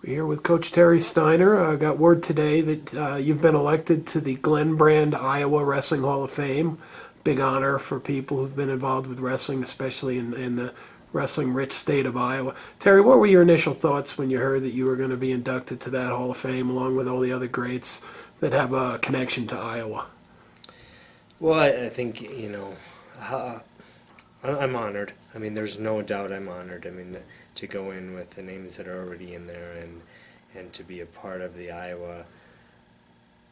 We're here with Coach Terry Steiner. I got word today that you've been elected to the Glen Brand Iowa Wrestling Hall of Fame. Big honor for people who've been involved with wrestling, especially in the wrestling-rich state of Iowa. Terry, what were your initial thoughts when you heard that you were going to be inducted to that Hall of Fame, along with all the other greats that have a connection to Iowa? Well, I think, I'm honored. I mean, there's no doubt I'm honored. I mean, to go in with the names that are already in there and to be a part of the Iowa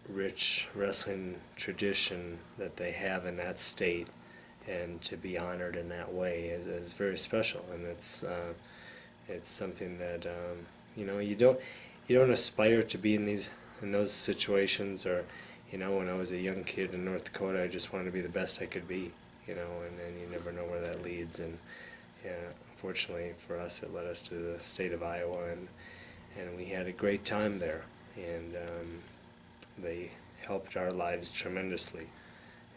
rich wrestling tradition that they have in that state and to be honored in that way is very special. And it's something that, you don't aspire to be in those situations. Or when I was a young kid in North Dakota, I just wanted to be the best I could be, and then you never know where that leads. And yeah, unfortunately for us, it led us to the state of Iowa, and we had a great time there, and they helped our lives tremendously,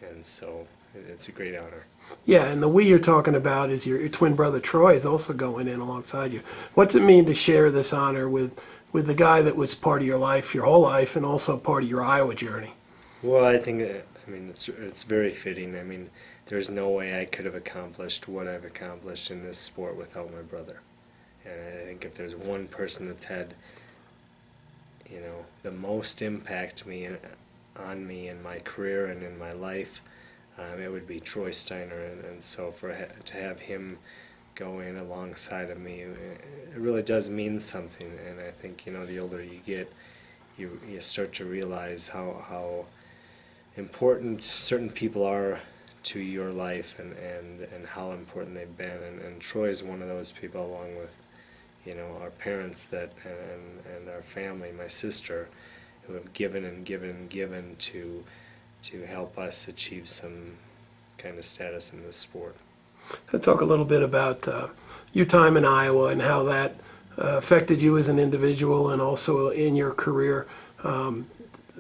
and so it's a great honor. Yeah, and the we you're talking about is your twin brother Troy is also going in alongside you. What's it mean to share this honor with the guy that was part of your life, your whole life, and also part of your Iowa journey? Well, I think it's very fitting. I mean, there's no way I could have accomplished what I've accomplished in this sport without my brother. And I think if there's one person that's had, the most impact on me in my career and in my life, it would be Troy Steiner. And so to have him go in alongside of me, it really does mean something. And I think, the older you get, you start to realize how important certain people are to your life and how important they've been. And Troy is one of those people, along with our parents and our family, my sister, who have given and given and given to help us achieve some kind of status in this sport. I'll talk a little bit about your time in Iowa and how that affected you as an individual and also in your career.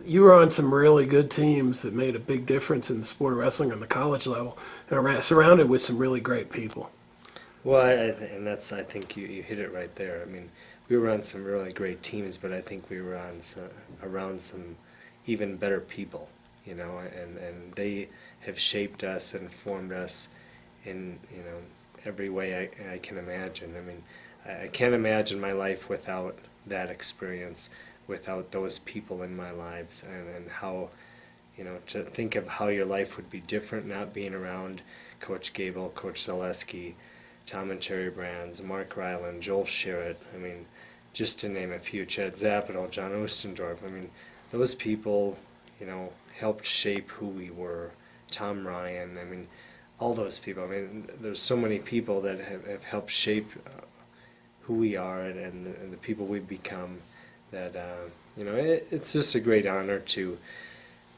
You were on some really good teams that made a big difference in the sport of wrestling on the college level, and are surrounded with some really great people. Well, I think you hit it right there. I mean, we were on some really great teams, but I think we were around some even better people, and they have shaped us and formed us in every way I can imagine. I mean, I can't imagine my life without that experience, without those people in my lives, and how, to think of how your life would be different not being around Coach Gable, Coach Zaleski, Tom and Terry Brands, Mark Ryland, Joel Sherritt, I mean, just to name a few, Chad Zappadel, John Ostendorf. I mean, those people, helped shape who we were. Tom Ryan, I mean, all those people. I mean, there's so many people that have helped shape who we are and the people we've become. That it's just a great honor to,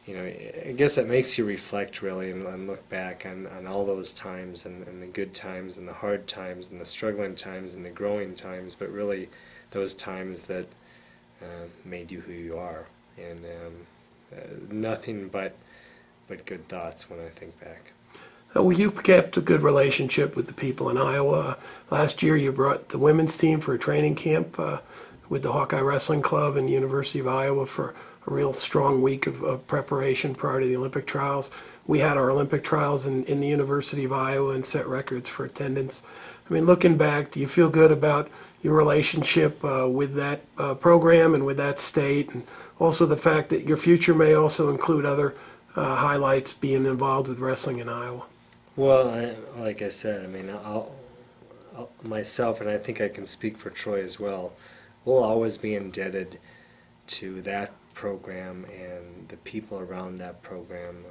I guess it makes you reflect really and look back on all those times and the good times and the hard times and the struggling times and the growing times, but really those times that made you who you are, and nothing but good thoughts when I think back. Well, you've kept a good relationship with the people in Iowa. Last year you brought the women's team for a training camp with the Hawkeye Wrestling Club and University of Iowa for a real strong week of preparation prior to the Olympic trials. We had our Olympic trials in the University of Iowa and set records for attendance. I mean, looking back, do you feel good about your relationship with that program and with that state, and also the fact that your future may also include other highlights being involved with wrestling in Iowa? Well, like I said, I mean, myself, and I think I can speak for Troy as well, we'll always be indebted to that program and the people around that program.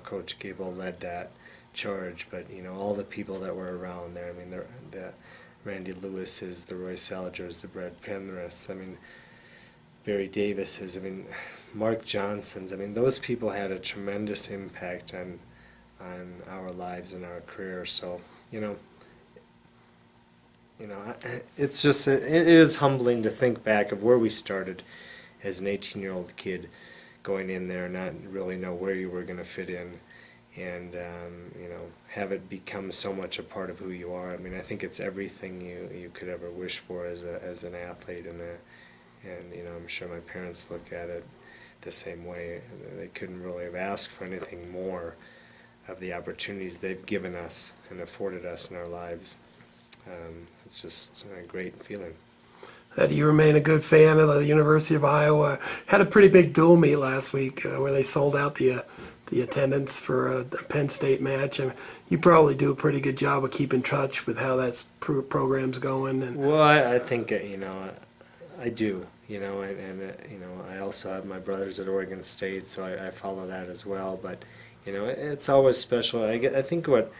Coach Gable led that charge, but all the people that were around there. I mean, the Randy Lewis's, the Roy Saligers, the Brad Penriths. I mean, Barry Davis's. I mean, Mark Johnson's. I mean, those people had a tremendous impact on our lives and our career. So it's just, it is humbling to think back of where we started as an 18-year-old kid, going in there, not really know where you were going to fit in, and have it become so much a part of who you are. I mean, I think it's everything you could ever wish for as an athlete and And I'm sure my parents look at it the same way. They couldn't really have asked for anything more of the opportunities they've given us and afforded us in our lives. It's just a great feeling. Do you remain a good fan of the University of Iowa? Had a pretty big dual meet last week where they sold out the attendance for a Penn State match. And you probably do a pretty good job of keeping in touch with how that program's going. And well, I think I do. I also have my brothers at Oregon State, so I follow that as well. But it's always special. I think what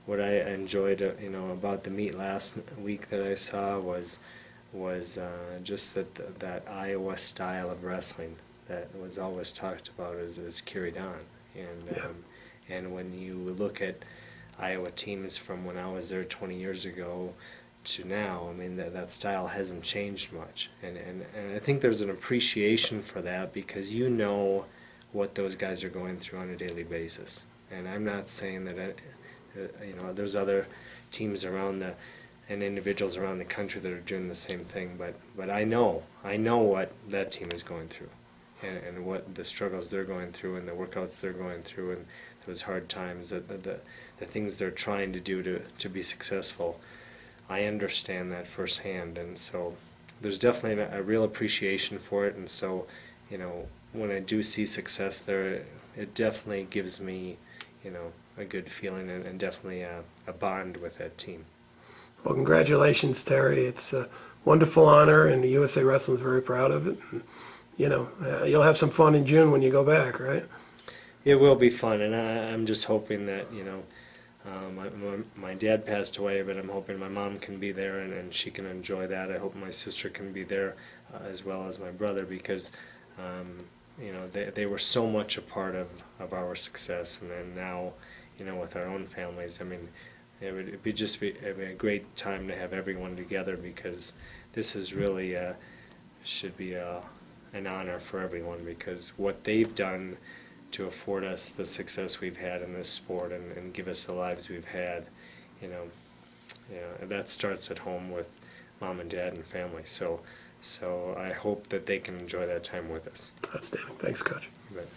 I enjoyed about the meet last week that I saw was just that Iowa style of wrestling that was always talked about is carried on. And when you look at Iowa teams from when I was there 20 years ago to now, I mean that style hasn't changed much. And I think there's an appreciation for that because what those guys are going through on a daily basis. And I'm not saying that there's other teams around and individuals around the country that are doing the same thing, but I know what that team is going through, and what the struggles they're going through, and the workouts they're going through, and those hard times, the things they're trying to do to be successful. I understand that firsthand, and so there's definitely a real appreciation for it. And so, when I do see success there, it definitely gives me, a good feeling and definitely a bond with that team. well, congratulations, Terry. It's a wonderful honor, and the USA Wrestling is very proud of it. And, you'll have some fun in June when you go back, right? It will be fun, and I'm just hoping that, my dad passed away, but I'm hoping my mom can be there and she can enjoy that. I hope my sister can be there as well as my brother because, they were so much a part of our success, and then now, with our own families, I mean, it'd be a great time to have everyone together because this is really should be an honor for everyone because what they've done to afford us the success we've had in this sport and give us the lives we've had, that starts at home with mom and dad and family. So I hope that they can enjoy that time with us. Outstanding. Thanks, Coach. But